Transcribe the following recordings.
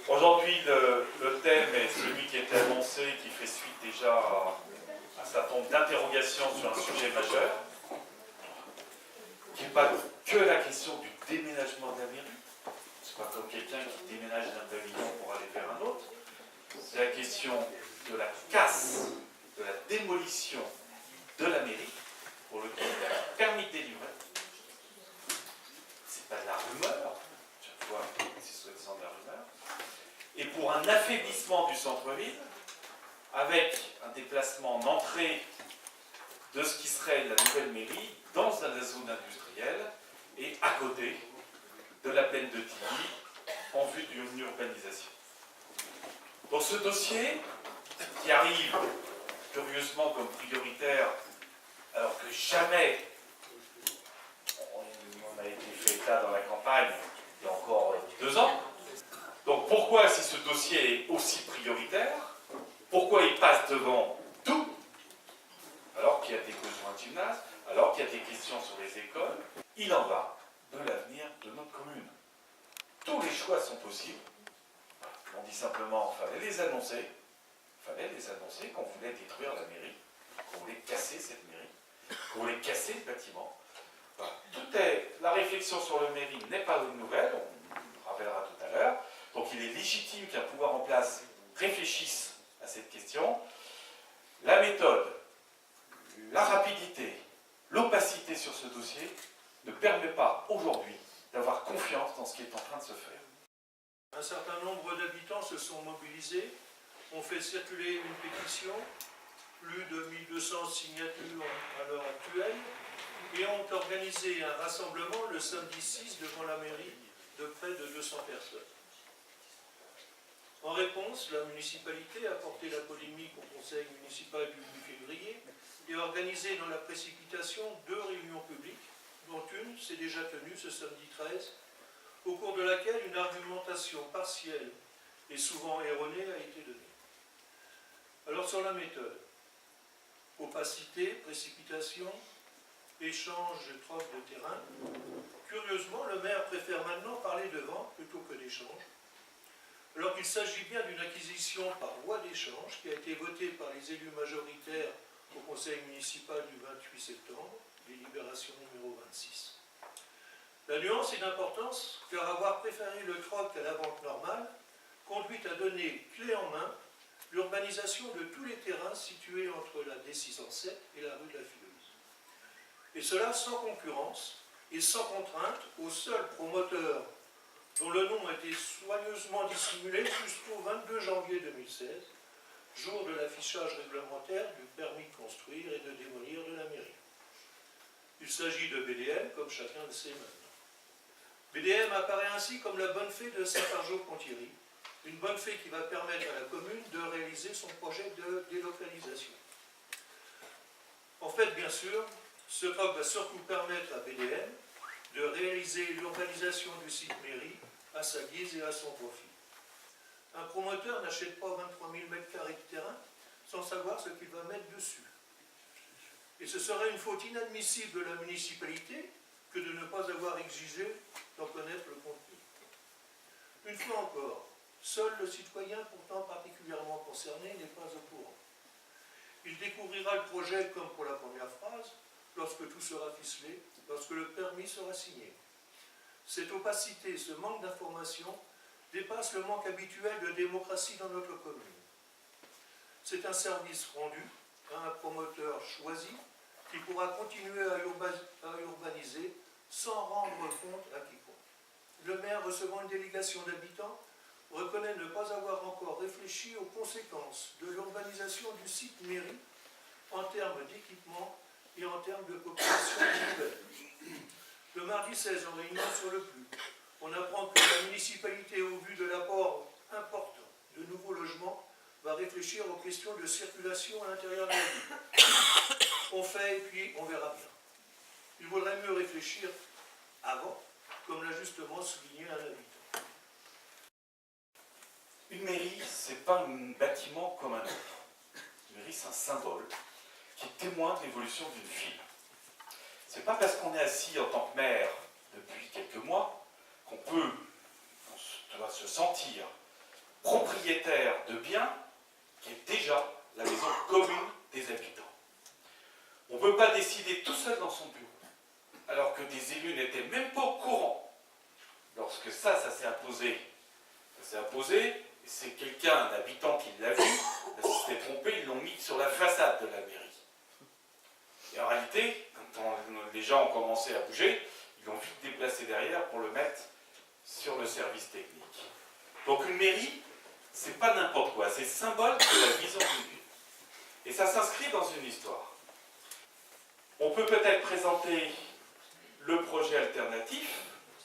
Aujourd'hui, le thème est celui qui était annoncé, qui fait suite déjà à un certain nombre d'interrogations sur un sujet majeur, qui n'est pas que la question du déménagement de la mairie. C'est pas comme quelqu'un qui déménage d'un pavillon pour aller vers un autre. C'est la question de la casse, de la démolition de la mairie, pour lequel il y a un permis de délivrer. C'est pas de la rumeur, chaque fois c'est soi-disant de la rumeur. Et pour un affaiblissement du centre-ville, avec un déplacement en entrée de ce qui serait la nouvelle mairie dans la zone industrielle et à côté de la plaine de Tilly en vue d'une urbanisation. Dans ce dossier, qui arrive curieusement comme prioritaire, alors que jamais on a été fait état dans la campagne il y a encore 2 ans. Donc pourquoi, si ce dossier est aussi prioritaire, pourquoi il passe devant tout, alors qu'il y a des besoins de gymnase, alors qu'il y a des questions sur les écoles? Il en va de l'avenir de notre commune. Tous les choix sont possibles. On dit simplement qu'il fallait les annoncer. Il fallait les annoncer qu'on voulait détruire la mairie, qu'on voulait casser cette mairie, qu'on voulait casser le bâtiment. Voilà. La réflexion sur le mairie n'est pas une nouvelle, on rappellera tout à l'heure. Donc il est légitime qu'un pouvoir en place réfléchisse à cette question. La méthode, la rapidité, l'opacité sur ce dossier ne permet pas aujourd'hui d'avoir confiance dans ce qui est en train de se faire. Un certain nombre d'habitants se sont mobilisés, ont fait circuler une pétition, plus de 1200 signatures à l'heure actuelle, et ont organisé un rassemblement le samedi 6 devant la mairie de près de 200 personnes. En réponse, la municipalité a porté la polémique au conseil municipal du 8 février et a organisé dans la précipitation 2 réunions publiques, dont une s'est déjà tenue ce samedi 13, au cours de laquelle une argumentation partielle et souvent erronée a été donnée. Alors sur la méthode, opacité, précipitation, échange, troc de terrain, curieusement le maire préfère maintenant parler de vente plutôt que d'échange, alors qu'il s'agit bien d'une acquisition par loi d'échange qui a été votée par les élus majoritaires au conseil municipal du 28 septembre, délibération numéro 26. La nuance est d'importance car avoir préféré le troc à la vente normale conduit à donner clé en main l'urbanisation de tous les terrains situés entre la D607 et la rue de la Fileuse. Et cela sans concurrence et sans contrainte au seul promoteur dont le nom a été soigneusement dissimulé jusqu'au 22 janvier 2016, jour de l'affichage réglementaire du permis de construire et de démolir de la mairie. Il s'agit de BDM, comme chacun le sait maintenant. BDM apparaît ainsi comme la bonne fée de Saint-Fargeau-Ponthierry, une bonne fée qui va permettre à la commune de réaliser son projet de délocalisation. En fait, bien sûr, ce troc va surtout permettre à BDM de réaliser l'urbanisation du site mairie à sa guise et à son profit. Un promoteur n'achète pas 23 000 m² de terrain sans savoir ce qu'il va mettre dessus. Et ce serait une faute inadmissible de la municipalité que de ne pas avoir exigé d'en connaître le contenu. Une fois encore, seul le citoyen pourtant particulièrement concerné n'est pas au courant. Il découvrira le projet comme pour la première phrase, lorsque tout sera ficelé, lorsque le permis sera signé. Cette opacité, ce manque d'information dépasse le manque habituel de démocratie dans notre commune. C'est un service rendu à un promoteur choisi qui pourra continuer à urbaniser sans rendre compte à quiconque. Le maire, recevant une délégation d'habitants, reconnaît ne pas avoir encore réfléchi aux conséquences de l'urbanisation du site mairie en termes d'équipement et en termes de population nouvelle. Le mardi 16, en réunion sur le PLU, on apprend que la municipalité, au vu de l'apport important de nouveaux logements, va réfléchir aux questions de circulation à l'intérieur de la ville. On fait et puis on verra bien. Il vaudrait mieux réfléchir avant, comme l'a justement souligné un habitant. Une mairie, ce n'est pas un bâtiment comme un autre. Une mairie, c'est un symbole qui témoigne de l'évolution d'une ville. Ce n'est pas parce qu'on est assis en tant que maire depuis quelques mois qu'on doit se sentir propriétaire de biens qui est déjà la maison commune des habitants. On ne peut pas décider tout seul dans son bureau, alors que des élus n'étaient même pas au courant. Lorsque ça s'est imposé, c'est quelqu'un, un habitant qui l'a vu, s'il s'était trompé, ils l'ont mis sur la façade de la mairie. Et en réalité, quand les gens ont commencé à bouger, ils l'ont vite déplacé derrière pour le mettre sur le service technique. Donc une mairie, c'est pas n'importe quoi, c'est le symbole de la vision d'une ville. Et ça s'inscrit dans une histoire. On peut peut-être présenter le projet alternatif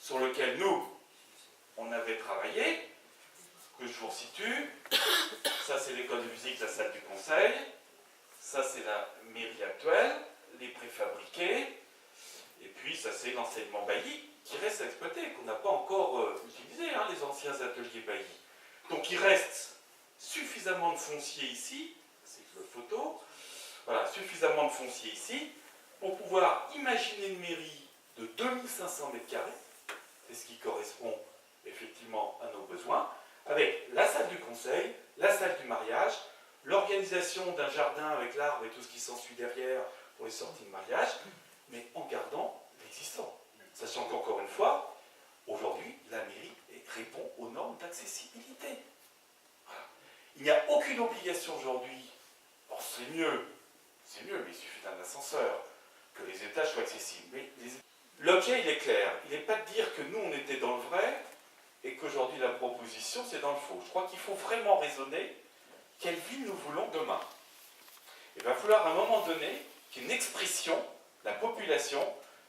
sur lequel nous, on avait travaillé, que je vous resitue. Ça, c'est l'école de musique, la salle du conseil. Ça, c'est la mairie actuelle, les préfabriqués. Et puis, ça, c'est l'enseignement bailli qui reste à exploiter, qu'on n'a pas encore utilisé, hein, les anciens ateliers bailli. Donc, il reste suffisamment de foncier ici, c'est le photo, voilà, suffisamment de foncier ici, pour pouvoir imaginer une mairie de 2500 m², c'est ce qui correspond effectivement à nos besoins, avec la salle du conseil, la salle du mariage, l'organisation d'un jardin avec l'arbre et tout ce qui s'ensuit derrière pour les sorties de mariage, mais en gardant l'existant. Sachant qu'encore une fois, aujourd'hui, la mairie répond aux normes d'accessibilité. Voilà. Il n'y a aucune obligation aujourd'hui, bon, c'est mieux, mais il suffit d'un ascenseur, que les étages soient accessibles. Mais l'objet, il est clair. Il n'est pas de dire que nous, on était dans le vrai et qu'aujourd'hui, la proposition, c'est dans le faux. Je crois qu'il faut vraiment raisonner quelle ville nous voulons demain. Il va falloir à un moment donné qu'il y ait une expression de la population,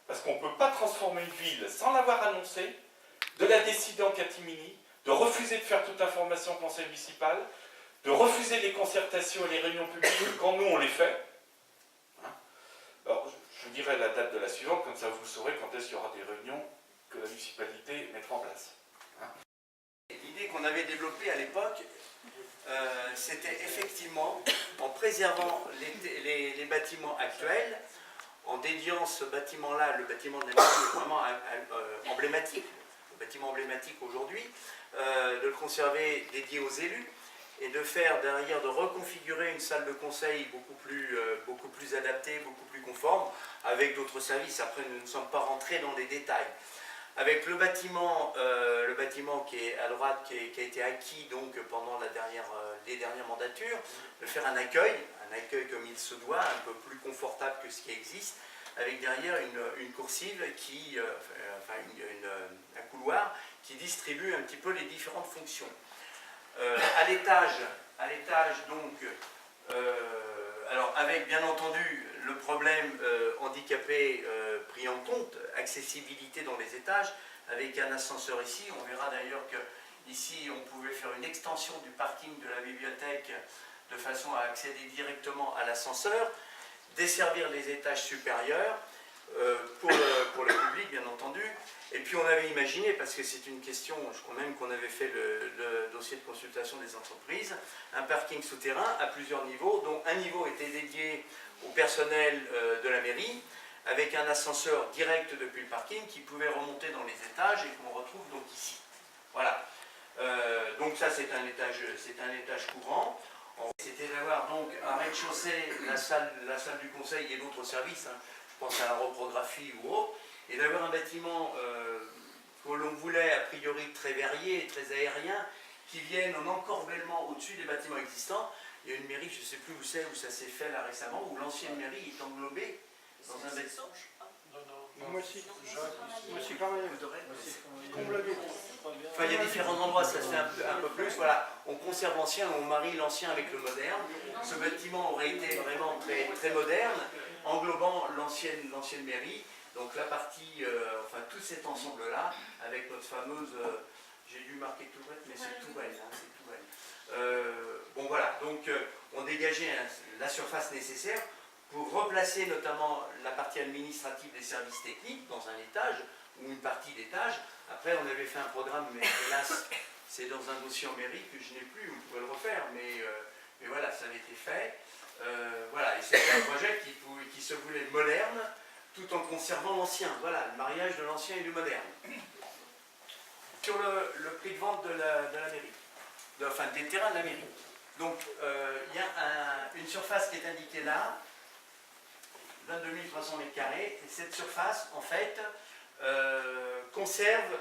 parce qu'on ne peut pas transformer une ville sans l'avoir annoncé, de la décider en catimini, de refuser de faire toute information au conseil municipal, de refuser les concertations et les réunions publiques quand nous, on les fait. Alors, je vous dirai la date de la suivante, comme ça vous saurez quand est-ce qu'il y aura des réunions que la municipalité mettra en place. L'idée qu'on avait développée à l'époque, c'était effectivement, en préservant les bâtiments actuels, en dédiant ce bâtiment-là, le bâtiment de la mairie est vraiment emblématique, le bâtiment emblématique aujourd'hui, de le conserver dédié aux élus, et de faire derrière, de reconfigurer une salle de conseil beaucoup plus adaptée, beaucoup plus conforme, avec d'autres services. Après, nous ne sommes pas rentrés dans les détails. Avec le bâtiment qui est à droite, qui a été acquis donc pendant les dernières mandatures, de faire un accueil comme il se doit, un peu plus confortable que ce qui existe, avec derrière une coursive un couloir qui distribue un petit peu les différentes fonctions. À l'étage donc, alors avec bien entendu le problème handicapé pris en compte, accessibilité dans les étages, avec un ascenseur ici. On verra d'ailleurs que ici on pouvait faire une extension du parking de la bibliothèque de façon à accéder directement à l'ascenseur, desservir les étages supérieurs pour le public bien entendu. Et puis on avait imaginé, parce que c'est une question, je crois même qu'on avait fait le dossier de consultation des entreprises, un parking souterrain à plusieurs niveaux, dont un niveau était dédié au personnel de la mairie, avec un ascenseur direct depuis le parking qui pouvait remonter dans les étages et qu'on retrouve donc ici. Voilà. Donc ça c'est un étage courant. C'était d'avoir donc un rez-de-chaussée, la salle du conseil et d'autres services, hein, je pense à la reprographie ou autre, et d'avoir un bâtiment que l'on voulait a priori très varié, très aérien, qui vienne en encorbellement au-dessus des bâtiments existants. Il y a une mairie, je ne sais plus où c'est, où ça s'est fait là récemment, où l'ancienne mairie est englobée dans un bâtiment. Moi aussi, quand même. Enfin, il y a différents endroits, ça se fait un peu plus. Voilà, on conserve l'ancien, on marie l'ancien avec le moderne. Ce bâtiment aurait été vraiment très, très moderne, englobant l'ancienne mairie. Donc la partie, enfin tout cet ensemble-là, avec notre fameuse, j'ai dû marquer Tourette, mais c'est Tourelle, hein, c'est Tourelle. Bon voilà, donc on dégageait la surface nécessaire pour replacer notamment la partie administrative des services techniques dans un étage ou une partie d'étage. Après on avait fait un programme, mais hélas c'est dans un dossier en mairie que je n'ai plus, on pourrait le refaire, mais voilà, ça avait été fait. Voilà, et c'était un projet qui se voulait moderne, tout en conservant l'ancien. Voilà, le mariage de l'ancien et du moderne. Sur le prix de vente de la mairie. enfin des terrains de la mairie. Donc il y a une surface qui est indiquée là, 22 300 m², et cette surface, en fait, conserve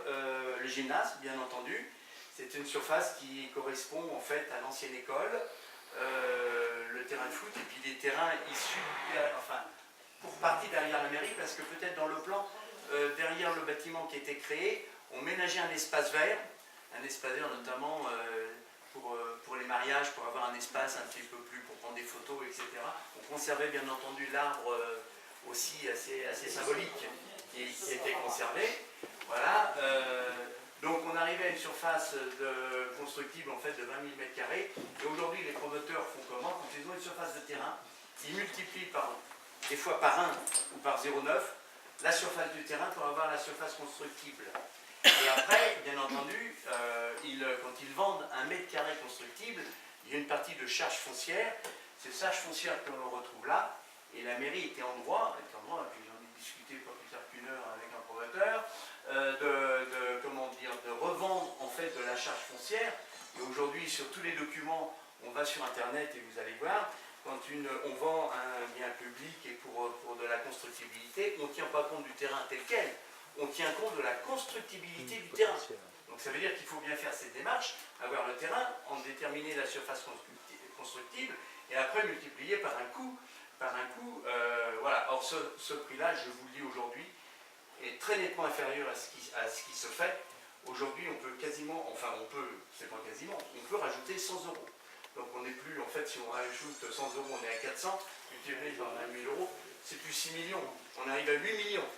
le gymnase, bien entendu. C'est une surface qui correspond en fait à l'ancienne école, le terrain de foot, et puis des terrains issus, enfin, pour partie derrière la mairie, parce que peut-être dans le plan, derrière le bâtiment qui a été créé, on ménageait un espace vert notamment pour les mariages, pour avoir un espace un petit peu plus, pour prendre des photos, etc. On conservait bien entendu l'arbre aussi assez symbolique qui était conservé. Voilà. Donc on arrivait à une surface constructible en fait de 20 000 m². Et aujourd'hui les promoteurs font comment? Quand ils ont une surface de terrain, ils multiplient des fois par 1 ou par 0,9 la surface du terrain pour avoir la surface constructible. Et après, bien entendu, quand ils vendent 1 m² constructible, il y a une partie de charge foncière. C'est charge foncière que l'on retrouve là. Et la mairie était en droit, et puis j'en ai discuté pas plus tard qu'1 heure avec un promoteur, de revendre en fait de la charge foncière. Et aujourd'hui, sur tous les documents, on va sur Internet et vous allez voir, quand on vend un bien public et pour de la constructibilité, on ne tient pas compte du terrain tel quel, on tient compte de la constructibilité du terrain. Donc ça veut dire qu'il faut bien faire cette démarche, avoir le terrain, en déterminer la surface constructible, et après multiplier par un coût. Voilà. Or ce prix-là, je vous le dis aujourd'hui, est très nettement inférieur à ce qui se fait. Aujourd'hui, on peut quasiment, enfin c'est pas quasiment, on peut rajouter 100 €. Donc on n'est plus, en fait, si on rajoute 100 €, on est à 400, multiplié par 20 000 €, c'est plus 6 millions. On arrive à 8 millions.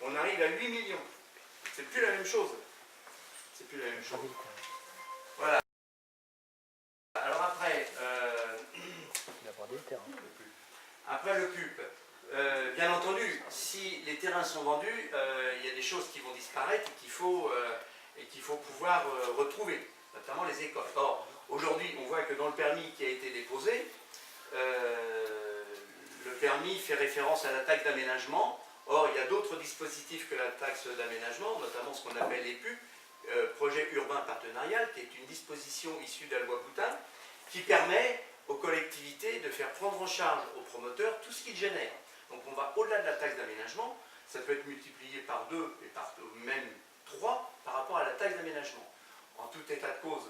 On arrive à 8 millions. C'est plus la même chose. C'est plus la même chose. Voilà. Alors après, après le CUP, bien entendu, si les terrains sont vendus, il y a des choses qui vont disparaître et qu'il faut pouvoir retrouver, notamment les écoles. Or, aujourd'hui, on voit que dans le permis qui a été déposé, le permis fait référence à la taxe d'aménagement. Or, il y a d'autres dispositifs que la taxe d'aménagement, notamment ce qu'on appelle les PUP, projet urbain partenarial, qui est une disposition issue de la loi Boutin, qui permet aux collectivités de faire prendre en charge aux promoteurs tout ce qu'ils génèrent. Donc on va au-delà de la taxe d'aménagement, ça peut être multiplié par 2 et par même 3 par rapport à la taxe d'aménagement. En tout état de cause,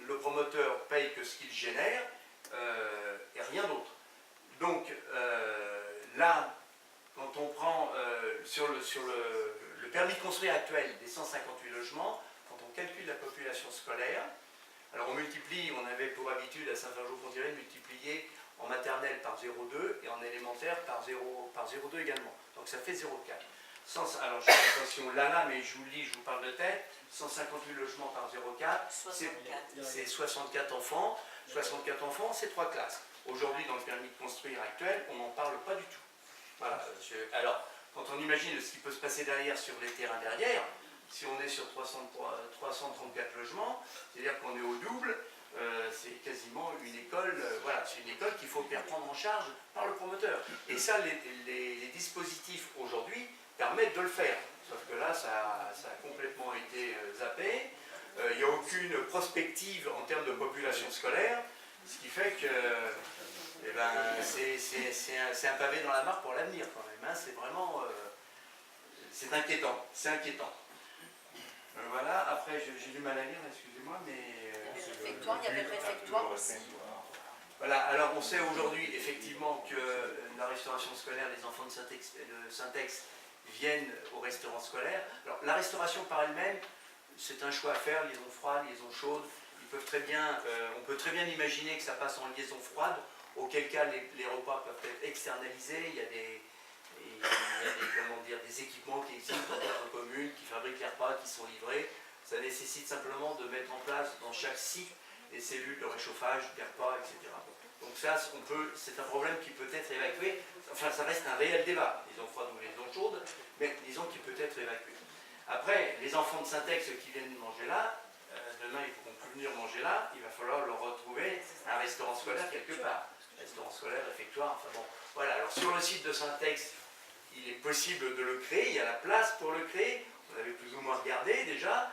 le promoteur paye que ce qu'il génère et rien d'autre. Donc là, quand on prend sur le permis de construire actuel des 158 logements, quand on calcule la population scolaire, alors on multiplie, on avait pour habitude à Saint-Fargeau-Pontivy de multiplier en maternelle par 0,2 et en élémentaire par 0,2 également. Donc ça fait 0,4. Alors je fais attention là, mais je vous le dis, je vous parle de tête, 158 logements par 0,4, c'est 64 enfants. 64 enfants, c'est 3 classes. Aujourd'hui, dans le permis de construire actuel, on n'en parle pas du tout. Voilà. Alors, quand on imagine ce qui peut se passer derrière sur les terrains derrière, si on est sur 334 logements, c'est-à-dire qu'on est au double, c'est quasiment une école, voilà, c'est une école qu'il faut faire prendre en charge par le promoteur. Et ça, les dispositifs aujourd'hui permettent de le faire. Sauf que là, ça a complètement été zappé. Il n'y a aucune prospective en termes de population scolaire, ce qui fait que eh ben, c'est un pavé dans la mare pour l'avenir quand même. Hein. C'est vraiment... c'est inquiétant. C'est inquiétant. Voilà, après j'ai du mal à lire, excusez-moi, mais... il y avait le réfectoire aussi. Voilà, alors on sait aujourd'hui effectivement que la restauration scolaire, les enfants de Syntex viennent au restaurant scolaire. Alors la restauration par elle-même, c'est un choix à faire, liaison froide, liaison chaude. On peut très bien imaginer que ça passe en liaison froide, auquel cas les repas peuvent être externalisés. Il y a des équipements qui existent dans d'autres communes, qui fabriquent les repas, qui sont livrés. Ça nécessite simplement de mettre en place dans chaque site des cellules de réchauffage, des repas, etc. Donc ça, c'est un problème qui peut être évacué. Enfin, ça reste un réel débat, liaison froide ou liaison chaude, mais disons qu'il peut être évacué. Après, les enfants de Syntex qui viennent manger là, demain ils ne pourront plus venir manger là, il va falloir leur retrouver un restaurant scolaire quelque part. Restaurant scolaire, réfectoire, enfin bon. Voilà, alors sur le site de Syntex, il est possible de le créer, il y a la place pour le créer, on avait plus ou moins regardé déjà.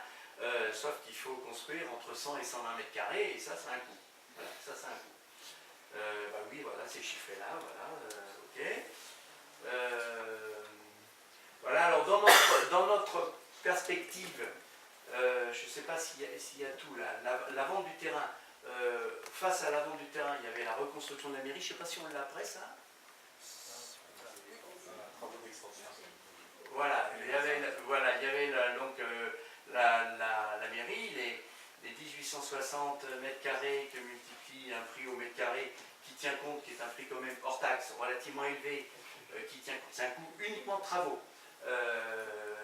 sauf qu'il faut construire entre 100 et 120 mètres carrés, et ça, c'est un coût. Voilà, ça, c'est un coût. Bah oui, voilà, ces chiffres-là, voilà, ok. Voilà, alors dans notre perspective, je ne sais pas s'il y a tout, la vente du terrain, face à la vente du terrain, il y avait la reconstruction de la mairie, je ne sais pas si on l'a après ça. Voilà, il y avait donc la mairie, les 1860 mètres carrés que multiplie un prix au mètre carré qui tient compte, qui est un prix quand même hors taxe relativement élevé, qui tient compte, c'est un coût uniquement de travaux.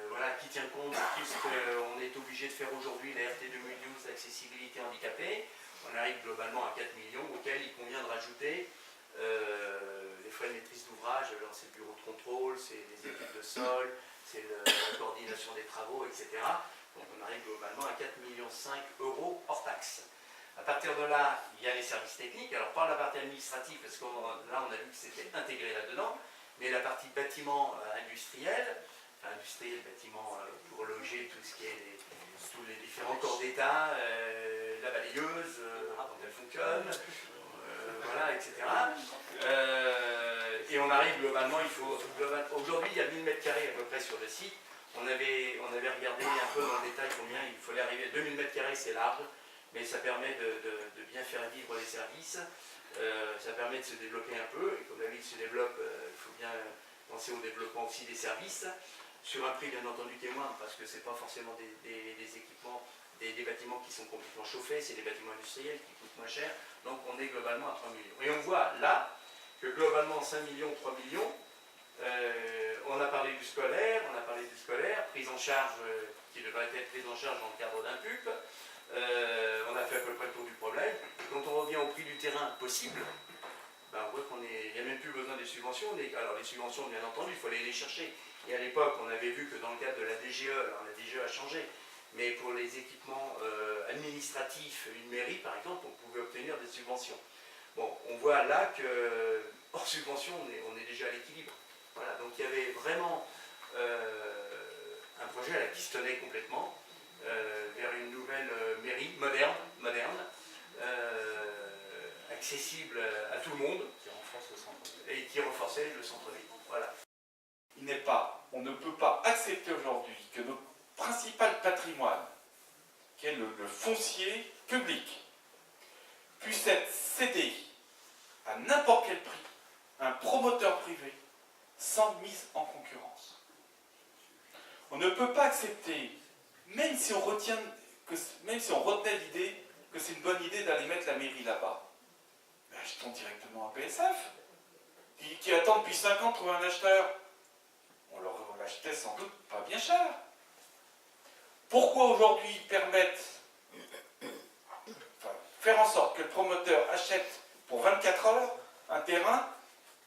Voilà, qui tient compte de tout ce qu'on est obligé de faire aujourd'hui, la RT 2012, l'accessibilité handicapée. On arrive globalement à 4 millions, auxquels il convient de rajouter les frais de maîtrise d'ouvrage, alors c'est le bureau de contrôle, c'est les études de sol, c'est la coordination des travaux, etc. Donc on arrive globalement à 4,5 millions € hors taxe. À partir de là, il y a les services techniques, alors pas la partie administrative, parce que là on a vu que c'était intégré là-dedans, mais la partie bâtiment industriel, bâtiment pour loger tout ce qui est tous les différents corps d'État, la balayeuse, quand elle fonctionne, voilà, etc. Et on arrive globalement, aujourd'hui il y a 1000 mètres carrés à peu près sur le site. On avait regardé un peu dans le détail combien il fallait arriver. 2000 mètres carrés, c'est large, mais ça permet de bien faire vivre les services. Ça permet de se développer un peu. Et comme la ville se développe, il faut bien penser au développement aussi des services. Sur un prix bien entendu qui est moindre, parce que ce n'est pas forcément des équipements, des bâtiments qui sont complètement chauffés, c'est des bâtiments industriels qui coûtent moins cher. Donc on est globalement à 3 millions. Et on voit là que globalement 5 millions, 3 millions, on a parlé du scolaire, prise en charge, qui devrait être prise en charge dans le cadre d'un PUP. On a fait à peu près le tour du problème. Quand on revient au prix du terrain possible, ben on voit qu'il n'y a même plus besoin des subventions. Alors les subventions, bien entendu, il faut aller les chercher. Et à l'époque, on avait vu que dans le cadre de la DGE, alors la DGE a changé, mais pour les équipements administratifs, une mairie par exemple, on pouvait obtenir des subventions. Bon, on voit là que, hors subvention, on est déjà à l'équilibre. Voilà, donc il y avait vraiment un projet là, qui se tenait complètement vers une nouvelle mairie moderne, accessible à tout le monde, et qui renforçait le centre-ville. Voilà. On ne peut pas accepter aujourd'hui que notre principal patrimoine, qui est le foncier public, puisse être cédé à n'importe quel prix à un promoteur privé sans mise en concurrence. On ne peut pas accepter, même si on retenait l'idée que c'est une bonne idée d'aller mettre la mairie là-bas, mais achetons directement un PSF qui attend depuis 5 ans de trouver un acheteur. On l'achetait sans doute pas bien cher. Pourquoi aujourd'hui faire en sorte que le promoteur achète pour 24 heures un terrain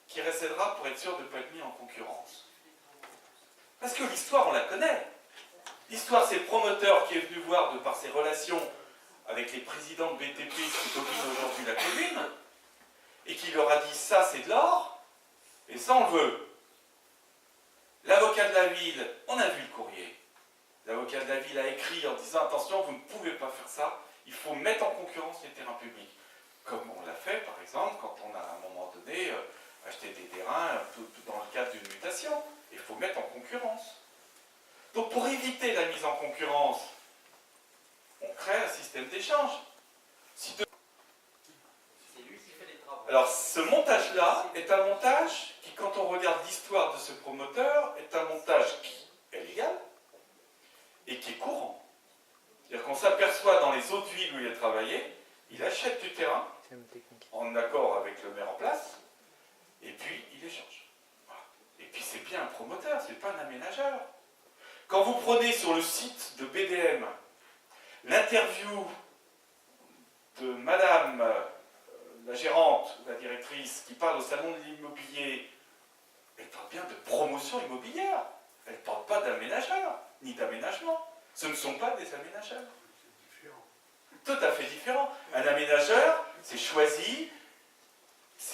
qui récédera pour être sûr de ne pas être mis en concurrence? Parce que l'histoire, on la connaît. L'histoire, c'est le promoteur qui est venu voir, de par ses relations avec les présidents de BTP qui dominent aujourd'hui la commune, et qui leur a dit ça c'est de l'or, et ça on le veut. L'avocat de la ville, on a vu le courrier. L'avocat de la ville a écrit en disant attention, vous ne pouvez pas faire ça, il faut mettre en concurrence les terrains publics. Comme on l'a fait par exemple quand on a à un moment donné acheté des terrains dans le cadre d'une mutation. Il faut mettre en concurrence. Donc pour éviter la mise en concurrence, on crée un système d'échange. Alors ce montage-là est un montage qui, quand on regarde l'histoire de ce promoteur, est un montage qui est légal et qui est courant. C'est-à-dire qu'on s'aperçoit dans les autres villes où il a travaillé, il achète du terrain en accord avec le maire en place, et puis il échange. Voilà. Et puis c'est bien un promoteur, c'est pas un aménageur. Quand vous prenez sur le site de BDM l'interview de madame la gérante, la directrice, qui parle au salon de l'immobilier, elle parle bien de promotion immobilière. Elle ne parle pas d'aménageur, ni d'aménagement. Ce ne sont pas des aménageurs. Tout à fait différent. Un aménageur, c'est choisi,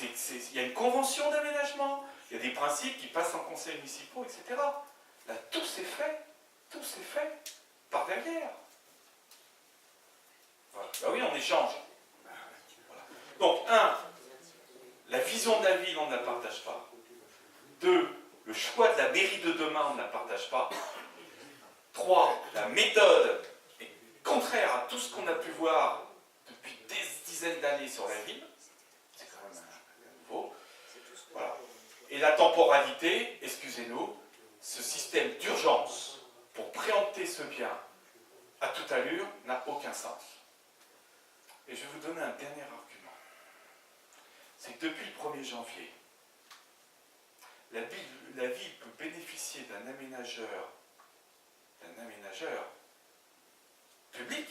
il y a une convention d'aménagement, il y a des principes qui passent en conseil municipaux, etc. Là, tout s'est fait par derrière. Voilà. Ben oui, on échange. Voilà. Donc, un, la vision de la ville, on ne la partage pas. Deux, le choix de la mairie de demain, on ne la partage pas. Trois, la méthode est contraire à tout ce qu'on a pu voir depuis des dizaines d'années sur la ville. C'est quand même nouveau. Voilà. Et la temporalité, excusez-nous, ce système d'urgence pour préempter ce bien à toute allure n'a aucun sens. Et je vais vous donner un dernier argument. C'est que depuis le 1er janvier, la ville peut bénéficier d'un aménageur public,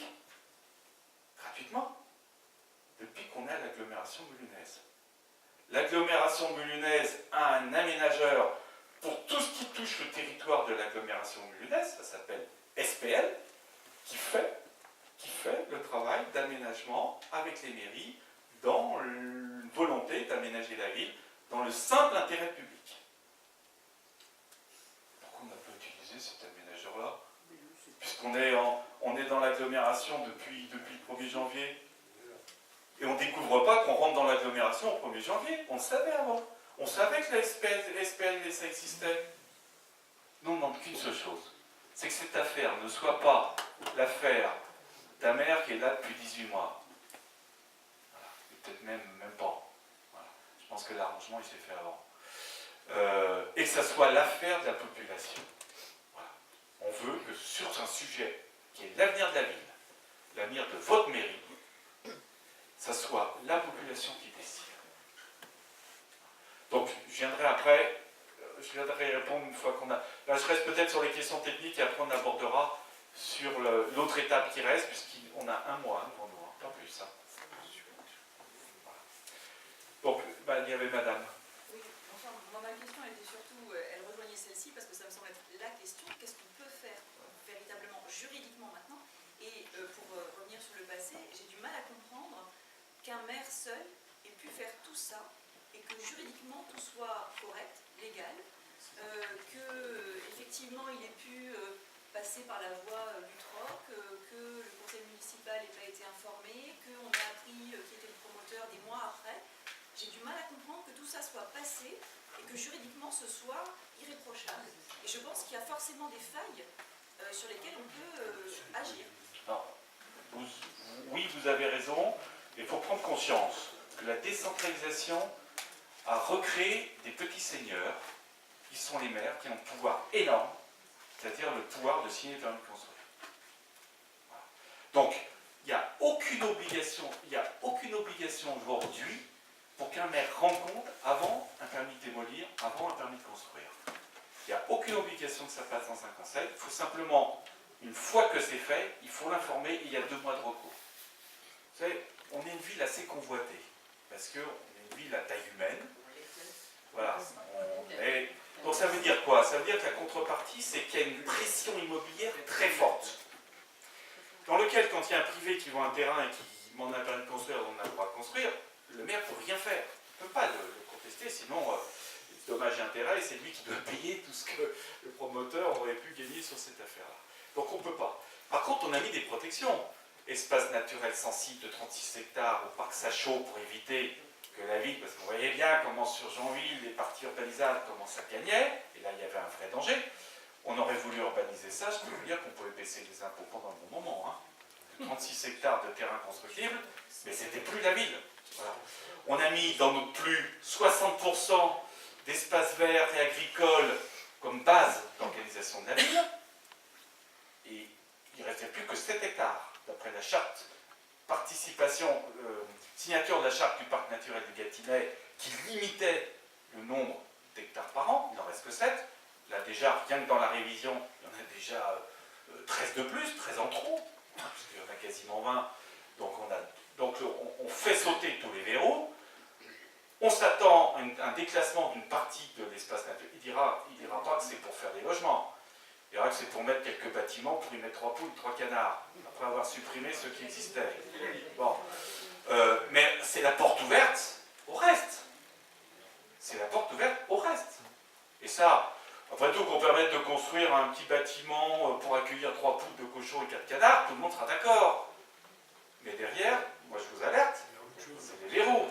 gratuitement, depuis qu'on est à l'agglomération mulhunaise. L'agglomération mulhunaise a un aménageur pour tout ce qui touche le territoire de l'agglomération mulhunaise, ça s'appelle SPL, qui fait le travail d'aménagement avec les mairies dans une volonté d'aménager la ville dans le simple intérêt public. Pourquoi on n'a pas utilisé cet aménageur-là? Puisqu'on est dans l'agglomération depuis le 1er janvier. Et on ne découvre pas qu'on rentre dans l'agglomération au 1er janvier. On le savait avant. On savait que la SPL, ça existait. Nous, on ne demande qu'une seule chose. C'est que cette affaire ne soit pas l'affaire d'un maire qui est là depuis 18 mois. Voilà. Et peut-être même pas. Voilà. Je pense que l'arrangement, il s'est fait avant. Et que ça soit l'affaire de la population. Voilà. On veut que sur un sujet qui est l'avenir de la ville, l'avenir de votre mairie, ça soit la population qui décide. Donc, je viendrai après, je viendrai y répondre une fois qu'on a... Là, je reste peut-être sur les questions techniques et après on abordera sur l'autre étape qui reste, puisqu'on a un mois devant nous, pas plus. Hein. Voilà. Donc, il y avait madame. Oui, enfin, moi, ma question était surtout, elle rejoignait celle-ci parce que ça me semble être la question, qu'est-ce qu'on peut faire véritablement, juridiquement maintenant? Et pour revenir sur le passé, j'ai du mal à comprendre qu'un maire seul ait pu faire tout ça et que juridiquement tout soit correct, légal, que effectivement il ait pu passer par la voie du troc, que le conseil municipal n'ait pas été informé, qu'on a appris qui était le promoteur des mois après. J'ai du mal à comprendre que tout ça soit passé et que juridiquement ce soit irréprochable. Et je pense qu'il y a forcément des failles sur lesquelles on peut agir. Non. Oui, vous avez raison. Il faut prendre conscience que la décentralisation a recréé des petits seigneurs, qui sont les maires, qui ont un pouvoir énorme, c'est-à-dire le pouvoir de signer le permis de construire. Voilà. Donc, il n'y a aucune obligation aujourd'hui pour qu'un maire rende compte avant un permis de démolir, avant un permis de construire. Il n'y a aucune obligation que ça passe dans un conseil. Il faut simplement, une fois que c'est fait, il faut l'informer et il y a 2 mois de recours. Vous savez, on est une ville assez convoitée, parce qu'on est une ville à taille humaine. Voilà. Donc ça veut dire quoi? Ça veut dire que la contrepartie, c'est qu'il y a une pression immobilière très forte. Dans lequel, quand il y a un privé qui vend un terrain et qui demande un permis de construire, on a le droit de construire, le maire ne peut rien faire. Il ne peut pas le contester, sinon, dommage et intérêt, c'est lui qui doit payer tout ce que le promoteur aurait pu gagner sur cette affaire-là. Donc on ne peut pas. Par contre, on a mis des protections. Espace naturel sensible de 36 hectares au parc Sachot pour éviter que la ville, parce que vous voyez bien comment sur Jeanville, les parties urbanisables, comment ça gagnait, et là il y avait un vrai danger. On aurait voulu urbaniser ça, je peux vous dire qu'on pouvait baisser les impôts pendant un bon moment. Hein. 36 hectares de terrain constructible, mais c'était plus la ville. Voilà. On a mis dans notre plus 60% d'espaces verts et agricoles comme base d'organisation de la ville, et il ne restait plus que 7 hectares, d'après la charte signature de la charte du parc naturel du Gâtinais, qui limitait le nombre d'hectares par an, il n'en reste que 7. Là déjà, rien que dans la révision, il y en a déjà 13 de plus, 13 en trop, puisqu'il y en a quasiment 20. Donc on fait sauter tous les verrous. On s'attend à un déclassement d'une partie de l'espace naturel. Il dira pas que c'est pour faire des logements. Il dira que c'est pour mettre quelques bâtiments, pour y mettre 3 poules, 3 canards, après avoir supprimé ceux qui existaient. Bon. Mais c'est la porte ouverte au reste. C'est la porte ouverte au reste. Et ça, après tout, qu'on permette de construire un petit bâtiment pour accueillir 3 poules de cochons et 4 canards, tout le monde sera d'accord. Mais derrière, moi je vous alerte, c'est les verrous.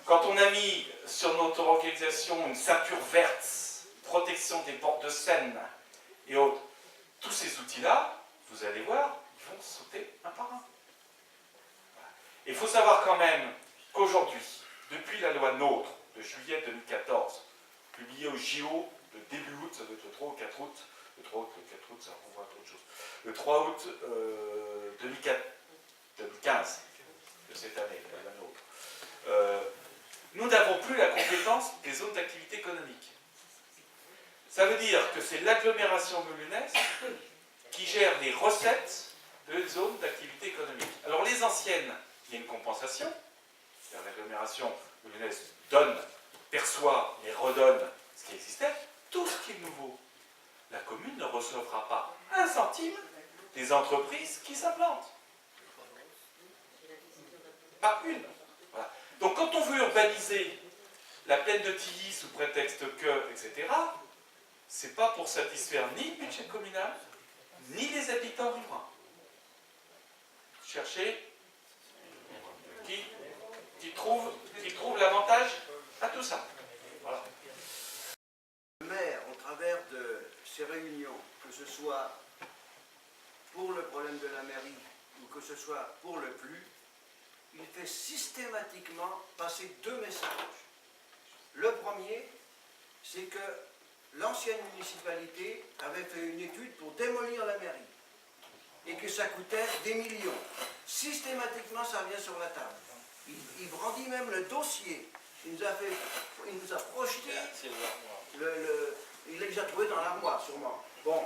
Quand on a mis sur notre organisation une ceinture verte, protection des portes de Seine et autres, tous ces outils-là, vous allez voir, ils vont sauter un par un. Il faut savoir quand même qu'aujourd'hui, depuis la loi NOTRe de juillet 2014, publiée au JO de début août, ça doit être le 3 ou 4 août, le 3 août, le 4 août, ça renvoie à autre chose, le 3 août 2015 de cette année, la NOTRe, nous n'avons plus la compétence des zones d'activité économique. Ça veut dire que c'est l'agglomération meulunnaise qui gère les recettes de zones d'activité économique. Alors les anciennes, il y a une compensation, l'agglomération meulunnaise donne, perçoit et redonne ce qui existait. Tout ce qui est nouveau, la commune ne recevra pas un centime des entreprises qui s'implantent. Pas une. Voilà. Donc quand on veut urbaniser la plaine de Tilly sous prétexte que, etc., c'est pas pour satisfaire ni le budget communal, ni les habitants riverains. Cherchez qui trouve l'avantage à tout ça. Voilà. Le maire, au travers de ces réunions, que ce soit pour le problème de la mairie ou que ce soit pour le PLU, il fait systématiquement passer deux messages. Le premier, c'est que l'ancienne municipalité avait fait une étude pour démolir la mairie et que ça coûtait des millions. Systématiquement, ça vient sur la table. Il brandit même le dossier. Il nous a projeté, il les a trouvés dans l'armoire, sûrement. Bon.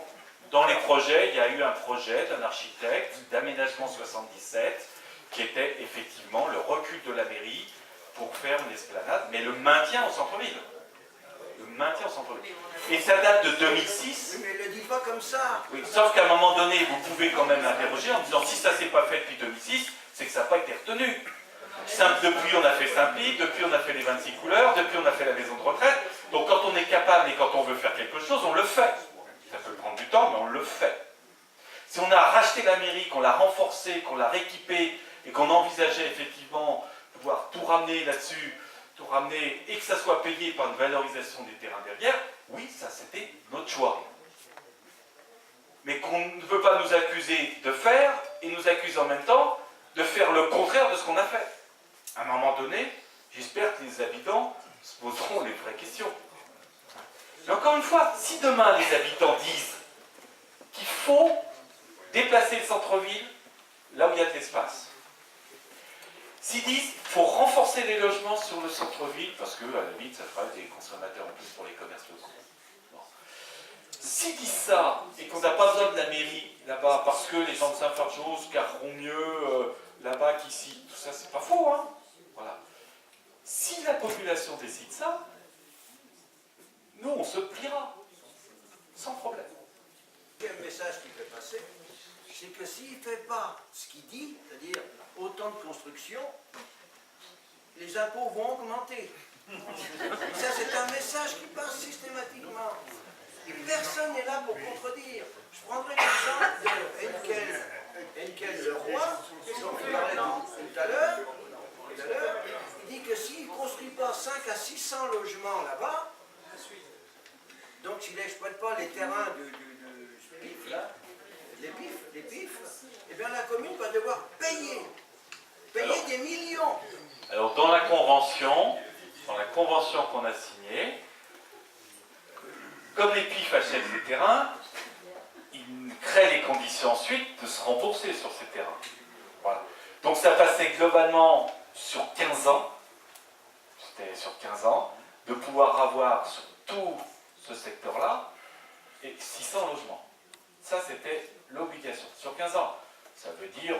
Dans les projets, il y a eu un projet d'un architecte d'aménagement 77 qui était effectivement le recul de la mairie pour faire une esplanade, mais le maintien au centre-ville. Le maintien au centre-ville. Et ça date de 2006. Oui, mais ne le dis pas comme ça. Oui, sauf qu'à un moment donné, vous pouvez quand même l'interroger en disant si ça ne s'est pas fait depuis 2006, c'est que ça n'a pas été retenu. Depuis, on a fait Saint-Pie, depuis, on a fait les 26 couleurs, depuis, on a fait la maison de retraite. Donc, quand on est capable et quand on veut faire quelque chose, on le fait. Ça peut prendre du temps, mais on le fait. Si on a racheté la mairie, qu'on l'a renforcée, qu'on l'a rééquipée et qu'on envisageait effectivement pouvoir tout ramener là-dessus, tout ramener et que ça soit payé par une valorisation des terrains derrière, oui, ça c'était notre choix. Mais qu'on ne veut pas nous accuser de faire et nous accuser en même temps de faire le contraire de ce qu'on a fait. À un moment donné, j'espère que les habitants se poseront les vraies questions. Mais encore une fois, si demain les habitants disent qu'il faut déplacer le centre-ville là où il y a de l'espace, s'ils disent qu'il faut renforcer les logements sur le centre-ville, parce que à la limite ça fera des consommateurs en plus pour les commerces locaux. Bon. S'ils disent ça et qu'on n'a pas besoin de la mairie là-bas parce que les gens de Saint-Fargeau se gareront mieux là-bas qu'ici, tout ça c'est pas faux, hein. Voilà. Si la population décide ça, nous on se pliera, sans problème. Il y a un message qu'il fait passer, c'est que s'il ne fait pas ce qu'il dit, c'est-à-dire autant de construction, les impôts vont augmenter. Et ça, c'est un message qui passe systématiquement. Et personne n'est là pour contredire. Je prendrai l'exemple de Henkel Leroy, dont je parlais tout à l'heure. Il dit que s'il ne construit pas 5 à 600 logements là-bas, donc s'il n'exploite pas les terrains du PIF, là, les PIF, eh bien la commune va devoir payer des millions. Alors dans la convention qu'on a signée, comme les PIF achètent les terrains, ils créent les conditions ensuite de se rembourser sur ces terrains. Voilà. Donc ça passait globalement sur 15 ans, c'était sur 15 ans, de pouvoir avoir sur tout ce secteur-là 600 logements. Ça c'était l'obligation, sur 15 ans. Ça veut dire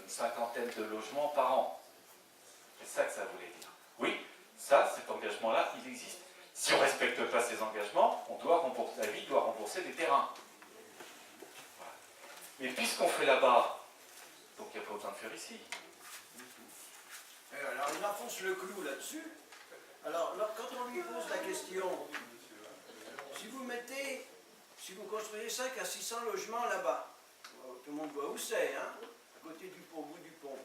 une cinquantaine de logements par an. C'est ça que ça voulait dire. Oui, ça, cet engagement-là, il existe. Si on ne respecte pas ces engagements, la ville doit rembourser des terrains. Voilà. Mais puisqu'on fait là-bas, donc il n'y a pas besoin de faire ici. Alors il enfonce le clou là-dessus. Alors quand on lui pose la question, si vous construisez 5 à 600 logements là-bas, tout le monde voit où c'est, hein, à côté du pont, au bout du pont.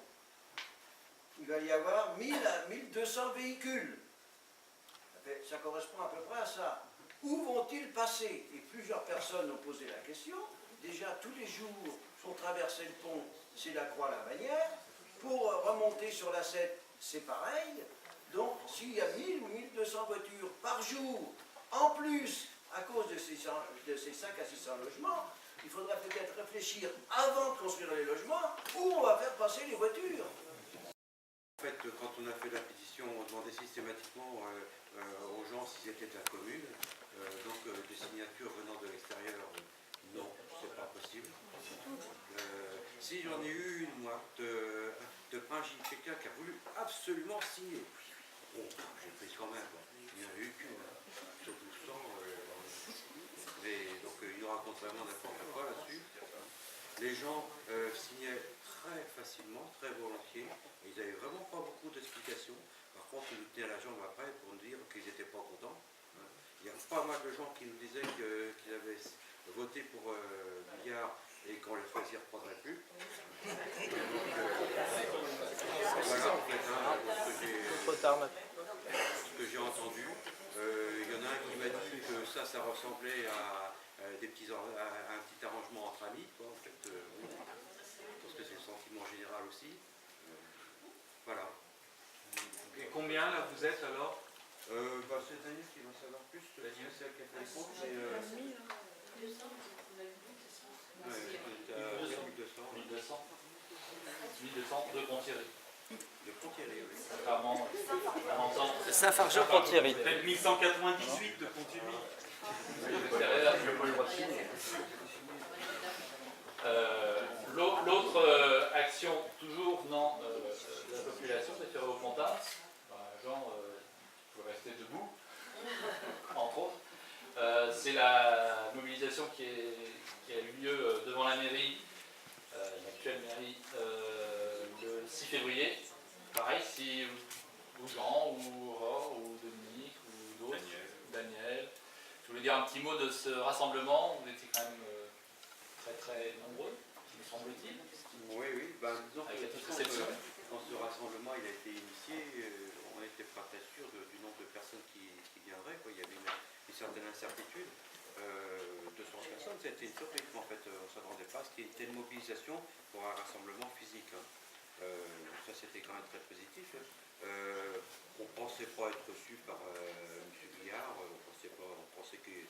Il va y avoir 1000 à 1200 véhicules. Ça correspond à peu près à ça. Où vont-ils passer? Et plusieurs personnes ont posé la question. Déjà, tous les jours, pour traverser le pont, c'est la Croix-la-Bannière. Pour remonter sur la 7, c'est pareil. Donc, s'il y a 1000 ou 1200 voitures par jour, en plus, à cause de ces 5 à 600 logements, il faudra peut-être réfléchir, avant de construire les logements, où on va faire passer les voitures. En fait, quand on a fait la pétition, on demandait systématiquement aux gens s'ils étaient de la commune. Des signatures venant de l'extérieur, non, c'est pas possible. Si j'en ai eu une, moi, de Pringy, quelqu'un qui a voulu absolument signer. Bon, j'ai pris quand même, il n'y en a eu qu'une, sur 1200. Donc il nous raconte vraiment n'importe quoi là-dessus. Les gens signaient très facilement, très volontiers. Ils n'avaient vraiment pas beaucoup d'explications. Par contre, ils nous tenaient la jambe après pour nous dire qu'ils n'étaient pas contents. Il y a pas mal de gens qui nous disaient qu'ils avaient voté pour Billard et qu'on les fois, ils ne reprendrait plus. Voilà en fait ce que j'ai entendu. Il y en a un qui m'a dit que ça ressemblait à un petit arrangement entre amis, quoi, en fait. Parce que c'est le sentiment général aussi. Voilà. Et combien là vous êtes alors? C'est Daniel qui va savoir plus. Daniel, c'est elle qui a fait les comptes. 1200 de Ponthierry. De Ponthierry, oui. Apparemment, De Saint-Fargeau-Ponthierry. peut-être 1198 de Ponthierry. L'autre action, toujours venant de la population, c'est sur Pontin. Jean, il faut rester debout, entre autres. C'est la mobilisation qui a eu lieu devant la mairie, l'actuelle mairie, le 6 février. Pareil, si ou Jean, ou Aurore, ou Dominique, ou d'autres, Daniel. Je voulais dire un petit mot de ce rassemblement. Vous étiez quand même très très nombreux, me semble-t-il. Oui, disons Avec la que toute réception. quand ce rassemblement il a été initié, on n'était pas très sûr du nombre de personnes qui viendraient, quoi. Il y avait une certaine incertitude. 200 personnes, c'était une surprise. En fait, on ne s'attendait pas à ce qu'il y ait une telle mobilisation pour un rassemblement physique. Ça, c'était quand même très positif. On ne pensait pas être reçu par M. Billard. On pensait qu'il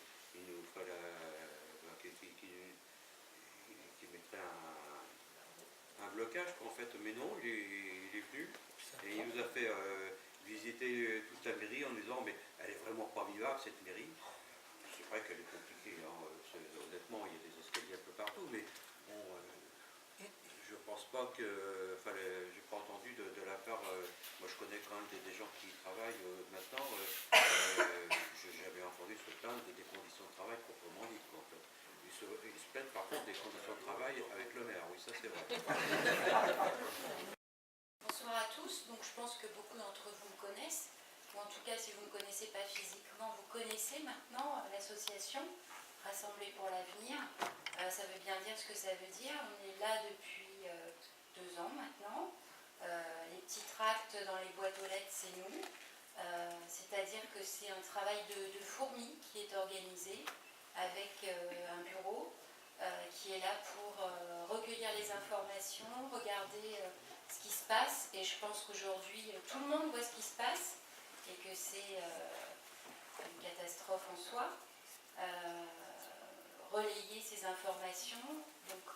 nous ferait qu'il mettrait un blocage, en fait. Mais non, il est venu et il nous a fait visiter toute la mairie en nous disant mais elle est vraiment pas vivable cette mairie. C'est vrai qu'elle est compliquée, hein. Honnêtement il y a des escaliers un peu partout, mais bon, je pense pas que, j'ai pas entendu de la part, moi je connais quand même des gens qui travaillent maintenant, j'ai jamais entendu se plaindre des conditions de travail proprement dites, en fait. Ils se plaignent par contre des conditions de travail avec le maire, oui ça c'est vrai. Bonsoir à tous, donc je pense que beaucoup d'entre vous me connaissent, ou en tout cas si vous ne me connaissez pas physiquement, vous connaissez maintenant l'association Rassemblés pour l'avenir. Ça veut bien dire ce que ça veut dire, on est là depuis 2 ans maintenant, les petits tracts dans les boîtes aux lettres c'est nous, c'est-à-dire que c'est un travail de fourmi qui est organisé avec un bureau qui est là pour recueillir les informations, regarder ce qui se passe, et je pense qu'aujourd'hui tout le monde voit ce qui se passe et que c'est une catastrophe en soi. Relayer ces informations. Donc,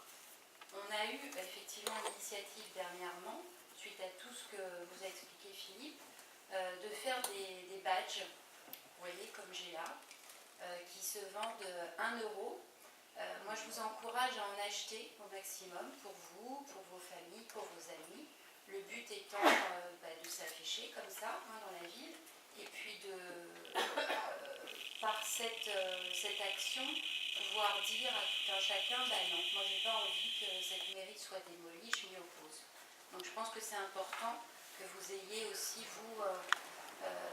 on a eu effectivement l'initiative dernièrement, suite à tout ce que vous a expliqué Philippe, de faire des badges, vous voyez comme j'ai là, qui se vendent 1 €. Moi je vous encourage à en acheter au maximum pour vous, pour vos familles, pour vos amis. Le but étant de s'afficher comme ça dans la ville et puis par cette action pouvoir dire à tout un chacun non, moi j'ai pas envie que cette mairie soit démolie, je m'y oppose. Donc je pense que c'est important que vous ayez aussi vous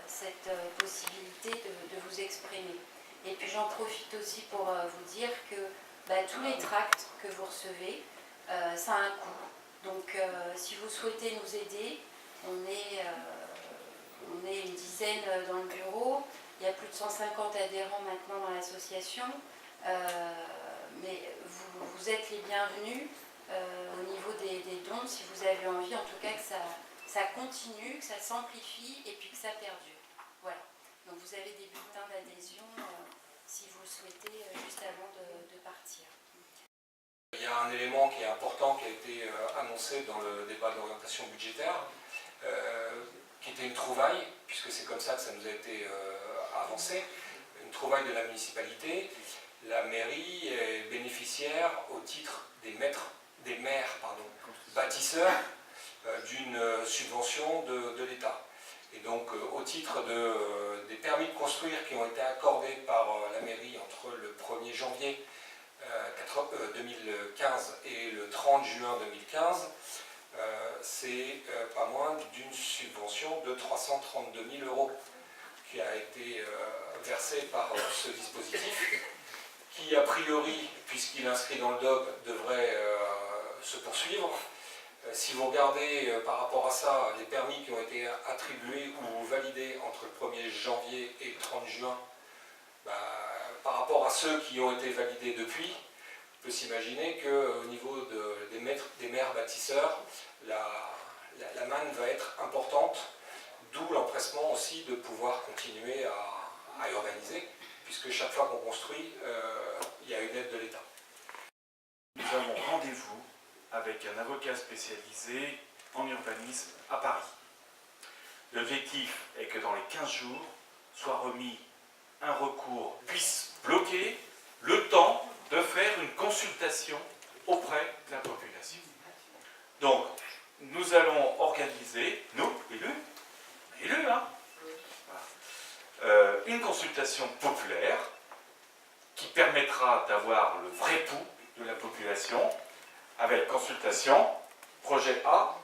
cette possibilité de vous exprimer. Et puis j'en profite aussi pour vous dire que tous les tracts que vous recevez, ça a un coût. Donc si vous souhaitez nous aider, on est une dizaine dans le bureau, il y a plus de 150 adhérents maintenant dans l'association, mais vous êtes les bienvenus au niveau des dons, si vous avez envie en tout cas que ça continue, que ça s'amplifie et puis que ça perdure. Voilà. Donc vous avez des bulletins d'adhésion si vous le souhaitez juste avant de partir. Il y a un élément qui est important qui a été annoncé dans le débat d'orientation budgétaire, qui était une trouvaille, puisque c'est comme ça que ça nous a été avancé, une trouvaille de la municipalité. La mairie est bénéficiaire au titre des maires bâtisseurs d'une subvention de l'État. Et donc au titre des permis de construire qui ont été accordés par la mairie entre le 1er janvier 2015 et le 30 juin 2015, c'est pas moins d'une subvention de 332 000 € qui a été versée par ce dispositif, qui a priori, puisqu'il est inscrit dans le DOB, devrait se poursuivre. Si vous regardez par rapport à ça, les permis qui ont été attribués ou validés entre le 1er janvier et le 30 juin, par rapport à ceux qui ont été validés depuis, on peut s'imaginer qu'au niveau des maires bâtisseurs, la manne va être importante, d'où l'empressement aussi de pouvoir continuer à urbaniser, puisque chaque fois qu'on construit, il y a une aide de l'État. Nous avons rendez-vous avec un avocat spécialisé en urbanisme à Paris. L'objectif est que dans les 15 jours soit remis un recours puisse bloquer le temps de faire une consultation auprès de la population. Donc, nous allons organiser, nous, élus, hein, une consultation populaire qui permettra d'avoir le vrai pouls de la population avec consultation, projet A,